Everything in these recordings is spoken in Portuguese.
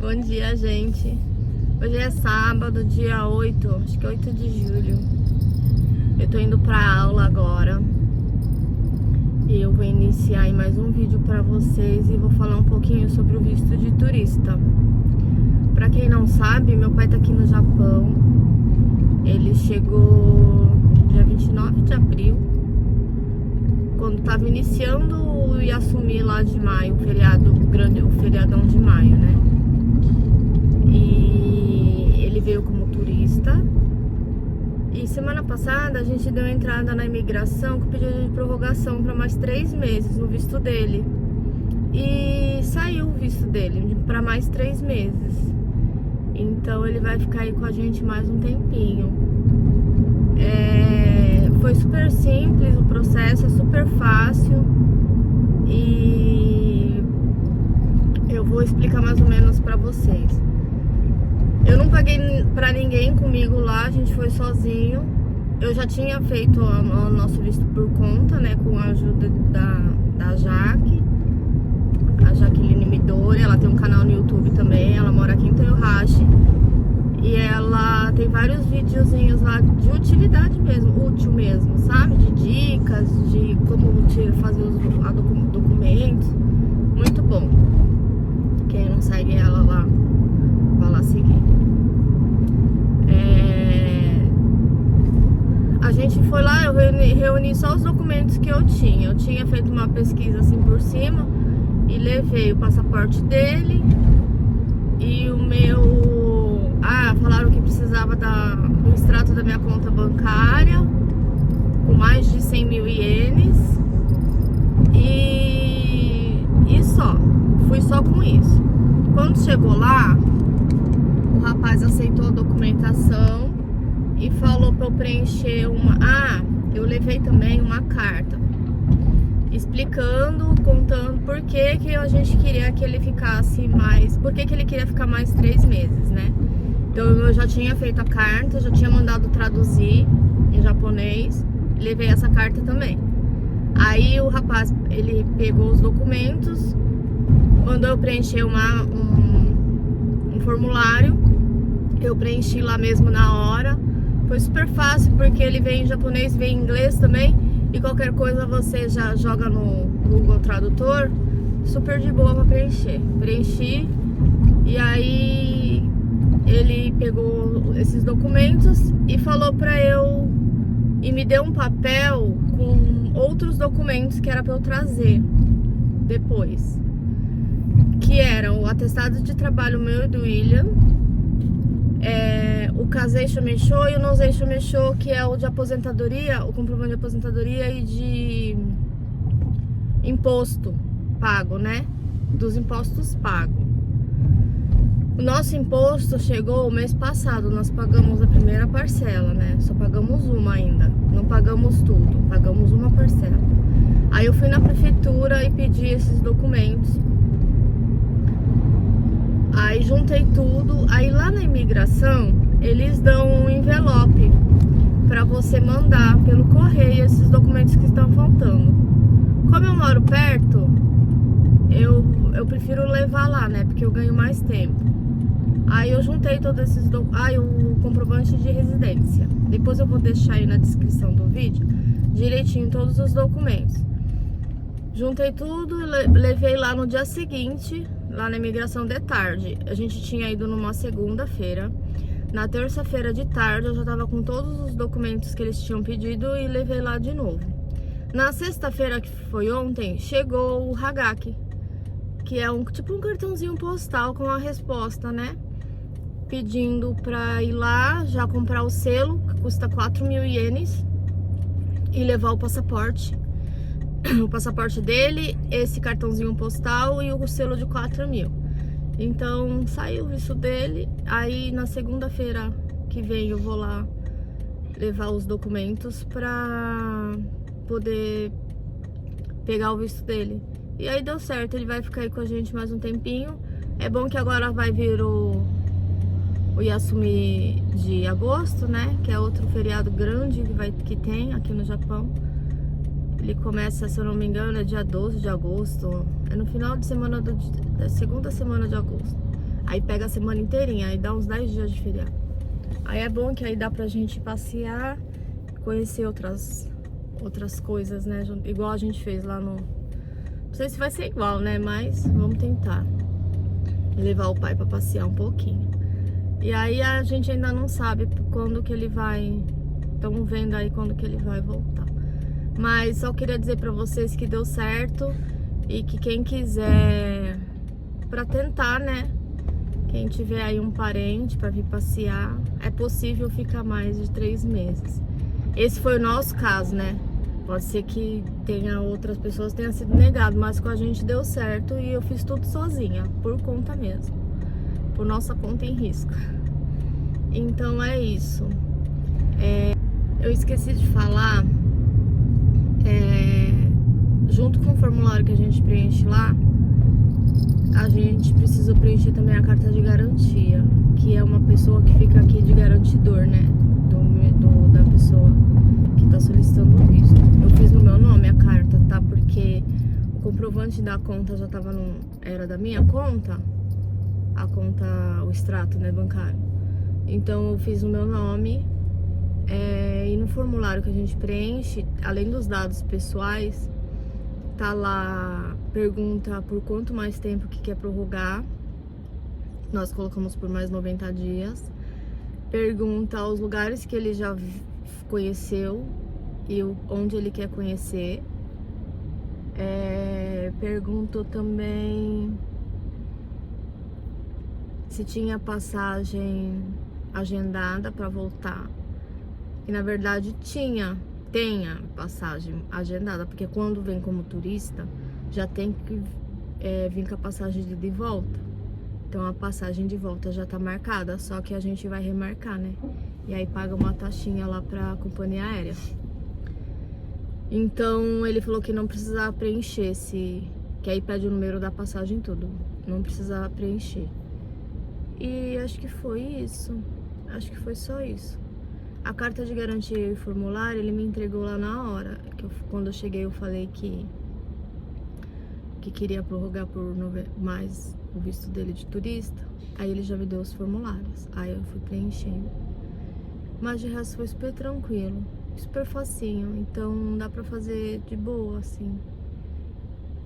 Bom dia, gente. Hoje é sábado, dia 8, acho que é 8 de julho. Eu tô indo pra aula agora. E eu vou iniciar aí mais um vídeo pra vocês e vou falar um pouquinho sobre o visto de turista. Pra quem não sabe, meu pai tá aqui no Japão. Ele chegou dia 29 de abril, quando tava iniciando o Yasumi lá de maio, o feriado grande, o feriadão de maio, né? E ele veio como turista. E semana passada a gente deu entrada na imigração com pedido de prorrogação para mais 3 meses no visto dele. E saiu o visto dele para mais 3 meses. Então ele vai ficar aí com a gente mais um tempinho. Foi super simples o processo, é super fácil. E eu vou explicar mais ou menos para vocês. Eu não paguei pra ninguém comigo lá, a gente foi sozinho. Eu já tinha feito o nosso visto por conta, né, com a ajuda da Jaque, a Jaqueline Midori. Ela tem um canal no YouTube também, ela mora aqui em Toyohashi. E ela tem vários videozinhos lá de utilidade mesmo, útil mesmo, sabe? De dicas, de como fazer os documentos. Muito bom. Quem não segue ela lá, vai lá seguir. A gente foi lá, eu reuni só os documentos que eu tinha. Eu tinha feito uma pesquisa assim por cima e levei o passaporte dele e o meu... falaram que precisava do extrato da minha conta bancária com mais de 100 mil ienes e só. Fui só com isso. Quando chegou lá, o rapaz aceitou a documentação e falou para eu preencher uma... eu levei também uma carta explicando, contando por que a gente queria que ele ficasse mais... Por que ele queria ficar mais 3 meses, né? Então eu já tinha feito a carta, já tinha mandado traduzir em japonês, levei essa carta também. Aí o rapaz, ele pegou os documentos, mandou eu preencher um formulário. Eu preenchi lá mesmo na hora. Foi super fácil porque ele vem em japonês, vem em inglês também. E qualquer coisa você já joga no Google Tradutor. Super de boa pra preencher. Preenchi. E aí ele pegou esses documentos e falou pra eu... E me deu um papel com outros documentos que era pra eu trazer depois. Que eram o atestado de trabalho meu e do William, o Kazeisho Meisho e o Nozeisho Meisho, que é o de aposentadoria, o comprovante de aposentadoria e de imposto pago, né? Dos impostos pagos. O nosso imposto chegou o mês passado, nós pagamos a primeira parcela, né? Só pagamos uma ainda, não pagamos tudo, pagamos uma parcela. Aí eu fui na prefeitura e pedi esses documentos. Aí juntei tudo, aí lá na imigração eles dão um envelope pra você mandar pelo correio esses documentos que estão faltando. Como eu moro perto, eu prefiro levar lá, né, porque eu ganho mais tempo. Aí eu juntei todos esses documentos, o comprovante de residência. Depois eu vou deixar aí na descrição do vídeo direitinho todos os documentos. Juntei tudo, levei lá no dia seguinte, lá na imigração de tarde. A gente tinha ido numa segunda-feira. Na terça-feira de tarde eu já tava com todos os documentos que eles tinham pedido e levei lá de novo. Na sexta-feira, que foi ontem, chegou o Hagaki, que é tipo um cartãozinho postal com a resposta, né? Pedindo pra ir lá, já comprar o selo, que custa 4 mil ienes, e levar o passaporte. O passaporte dele, esse cartãozinho postal e o selo de 4 mil. Então saiu isso dele. Aí na segunda-feira que vem eu vou lá levar os documentos pra poder pegar o visto dele. E aí deu certo, ele vai ficar aí com a gente mais um tempinho. É bom que agora vai vir o Yasumi de agosto, né? Que é outro feriado grande que tem aqui no Japão. Ele começa, se eu não me engano, é dia 12 de agosto. É no final de semana da segunda semana de agosto. Aí pega a semana inteirinha, aí dá uns 10 dias de feriado. Aí é bom que aí dá pra gente passear, conhecer outras coisas, né? Igual a gente fez lá no... Não sei se vai ser igual, né? Mas vamos tentar levar o pai pra passear um pouquinho. E aí a gente ainda não sabe quando que ele vai... Estamos vendo aí quando que ele vai voltar. Mas só queria dizer pra vocês que deu certo e que quem quiser, pra tentar, né? Quem tiver aí um parente pra vir passear, é possível ficar mais de 3 meses. Esse foi o nosso caso, né? Pode ser que tenha outras pessoas que tenham sido negado, mas com a gente deu certo e eu fiz tudo sozinha, por conta mesmo. Por nossa conta em risco. Então é isso. Eu esqueci de falar, junto com o formulário que a gente preenche lá, a gente precisa preencher também a carta de garantia, que é uma pessoa que fica aqui de garantidor, né? Da pessoa que tá solicitando o visto. Eu fiz no meu nome a carta, tá? Porque o comprovante da conta já tava era da minha conta, a conta, o extrato, né, bancário. Então eu fiz no meu nome, e no formulário que a gente preenche, além dos dados pessoais, tá lá, pergunta por quanto mais tempo que quer prorrogar. Nós colocamos por mais 90 dias. Pergunta os lugares que ele já conheceu e onde ele quer conhecer. Perguntou também se tinha passagem agendada para voltar. E na verdade tem a passagem agendada, porque quando vem como turista, já tem que vir com a passagem de ida e volta. Então a passagem de volta já tá marcada, só que a gente vai remarcar, né? E aí paga uma taxinha lá pra companhia aérea. Então ele falou que não precisava preencher que aí pede o número da passagem e tudo. Não precisava preencher. E acho que foi isso. Acho que foi só isso. A carta de garantia e o formulário ele me entregou lá na hora. Quando eu cheguei eu falei que queria prorrogar por mais o visto dele de turista. Aí ele já me deu os formulários. Aí eu fui preenchendo. Mas de resto foi super tranquilo, super facinho. Então dá pra fazer de boa, assim.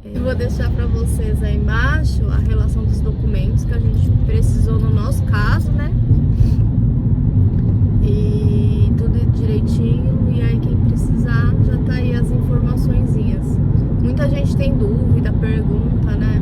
Eu vou deixar pra vocês aí embaixo a relação dos documentos que a gente precisou no nosso caso, né? E tudo direitinho. E aí quem precisar já tá aí as informaçõezinhas. Muita gente tem dúvida, pergunta, né?